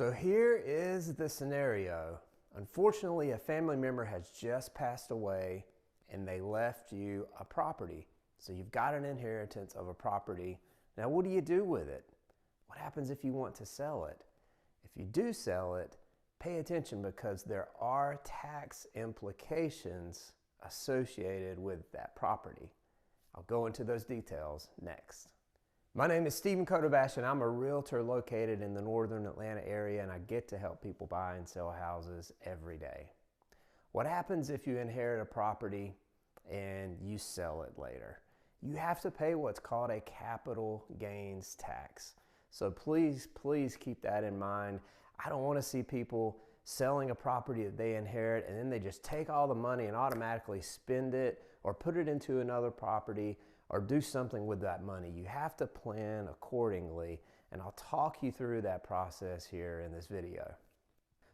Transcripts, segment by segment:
So here is the scenario. Unfortunately, a family member has just passed away and they left you a property. So you've got an inheritance of a property. Now, what do you do with it? What happens if you want to sell it? If you do sell it, pay attention because there are tax implications associated with that property. I'll go into those details next. My name is Stephen Kotobash and I'm a realtor located in the northern Atlanta area, and I get to help people buy and sell houses every day. What happens if you inherit a property and you sell it later? You have to pay what's called a capital gains tax. So please keep that in mind. I don't want to see people selling a property that they inherit and then they just take all the money and automatically spend it or put it into another property or do something with that money. You have to plan accordingly, and I'll talk you through that process here in this video.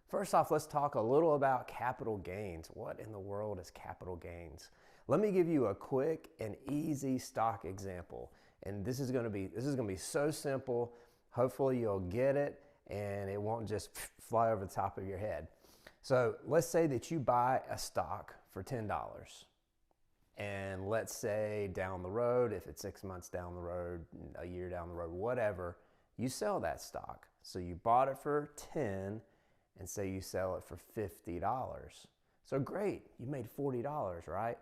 First off, let's talk a little about capital gains. What in the world is capital gains? Let me give you a quick and easy stock example. And this is gonna be so simple. Hopefully you'll get it and it won't just fly over the top of your head. So let's say that you buy a stock for $10. And let's say down the road, if it's 6 months down the road, a year down the road, whatever, you sell that stock. So you bought it for 10 and say you sell it for $50. So great, you made $40, right?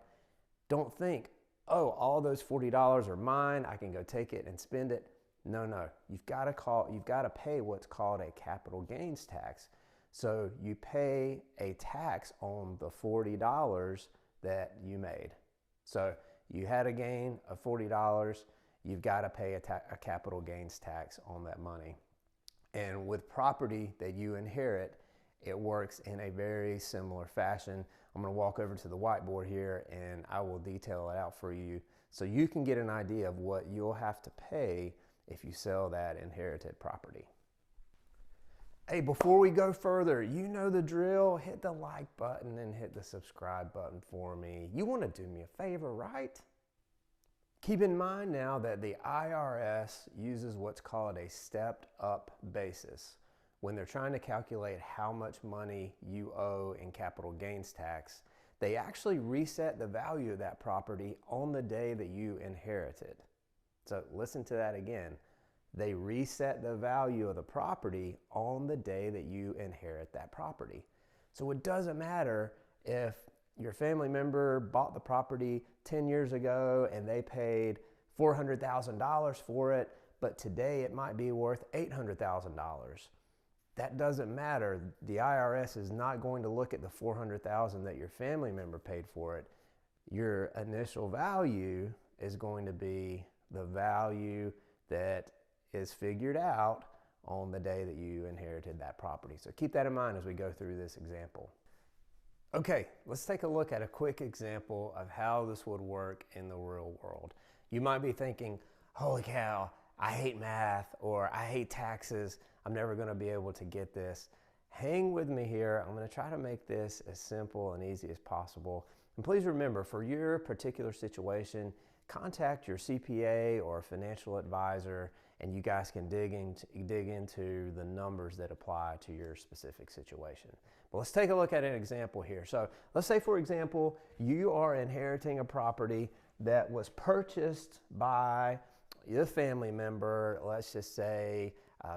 Don't think, oh, all those $40 are mine, I can go take it and spend it. No, you've got to pay what's called a capital gains tax. So you pay a tax on the $40 that you made. So you had a gain of $40, you've got to pay a capital gains tax on that money. And with property that you inherit, it works in a very similar fashion. I'm going to walk over to the whiteboard here and I will detail it out for you so you can get an idea of what you'll have to pay if you sell that inherited property. Hey, before we go further, you know the drill. Hit the like button and hit the subscribe button for me. You want to do me a favor, right? Keep in mind now that the IRS uses what's called a stepped up basis. When they're trying to calculate how much money you owe in capital gains tax, they actually reset the value of that property on the day that you inherit it. So listen to that again. They reset the value of the property on the day that you inherit that property. So it doesn't matter if your family member bought the property 10 years ago and they paid $400,000 for it, but today it might be worth $800,000. That doesn't matter. The IRS is not going to look at the $400,000 that your family member paid for it. Your initial value is going to be the value that is figured out on the day that you inherited that property. So keep that in mind as we go through this example. Okay, let's take a look at a quick example of how this would work in the real world. You might be thinking, holy cow, I hate math or I hate taxes. I'm never going to be able to get this. Hang with me here. I'm going to try to make this as simple and easy as possible. And please remember, for your particular situation, contact your CPA or financial advisor and you guys can dig into the numbers that apply to your specific situation. But let's take a look at an example here. So let's say, for example, you are inheriting a property that was purchased by your family member, let's just say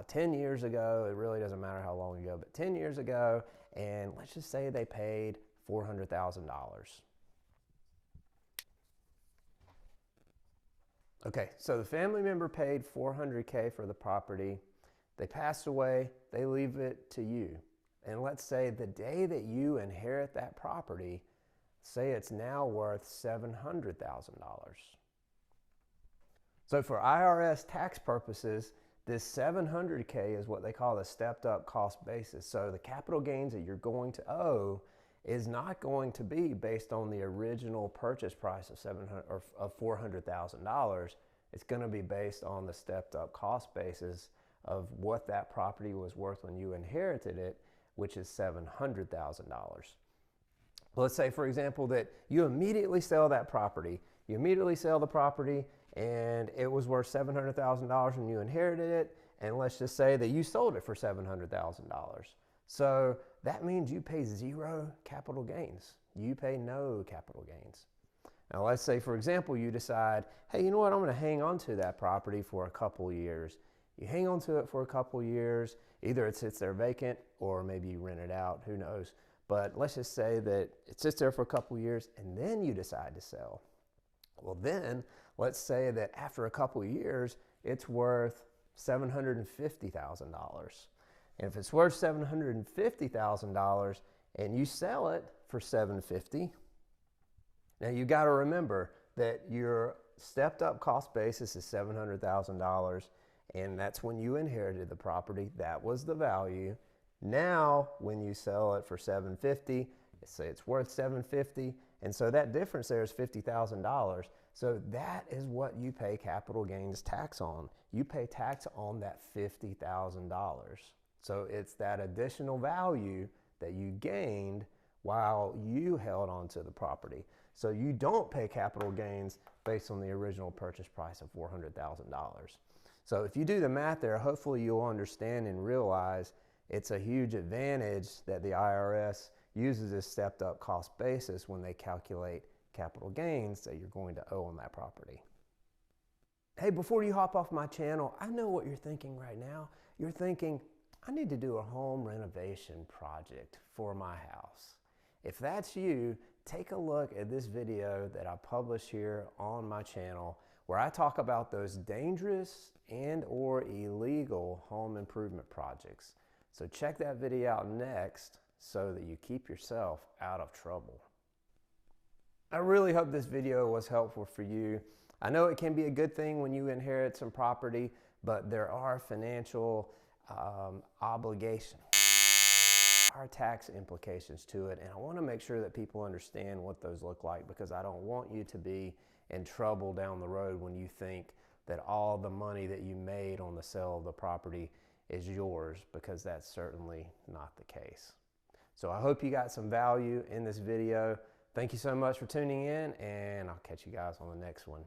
10 years ago. It really doesn't matter how long ago, but 10 years ago, and let's just say they paid $400,000. Okay, so the family member paid $400K for the property. They passed away, they leave it to you. And let's say the day that you inherit that property, say it's now worth $700,000. So for IRS tax purposes, this $700K is what they call the stepped up cost basis. So the capital gains that you're going to owe is not going to be based on the original purchase price of $400,000. It's going to be based on the stepped up cost basis of what that property was worth when you inherited it, which is $700,000. Let's say, for example, that you immediately sell that property. You immediately sell the property and it was worth $700,000 when you inherited it, And let's just say that you sold it for $700,000. So that means you pay zero capital gains. You pay no capital gains. Now let's say, for example, you decide, hey, you know what, I'm going to hang on to that property for a couple years. You hang on to it for a couple years, either it sits there vacant or maybe you rent it out, who knows. But let's just say that it sits there for a couple years and then you decide to sell. Well then, let's say that after a couple years, it's worth $750,000. And if it's worth $750,000 and you sell it for $750,000, now you got to remember that your stepped up cost basis is $700,000, and that's when you inherited the property. That was the value. Now, when you sell it for $750,000, say it's worth $750,000, and so that difference there is $50,000. So that is what you pay capital gains tax on. You pay tax on that $50,000. So it's that additional value that you gained while you held on to the property. So you don't pay capital gains based on the original purchase price of $400,000. So if you do the math there, hopefully you'll understand and realize it's a huge advantage that the IRS uses this stepped up cost basis when they calculate capital gains that you're going to owe on that property. Hey, before you hop off my channel, I know what you're thinking right now. You're thinking, I need to do a home renovation project for my house. If that's you, take a look at this video that I publish here on my channel where I talk about those dangerous and or illegal home improvement projects. So check that video out next so that you keep yourself out of trouble. I really hope this video was helpful for you. I know it can be a good thing when you inherit some property, but there are financial obligations, are tax implications to it, and I want to make sure that people understand what those look like, because I don't want you to be in trouble down the road when you think that all the money that you made on the sale of the property is yours, because that's certainly not the case. So I hope you got some value in this video. Thank you so much for tuning in, and I'll catch you guys on the next one.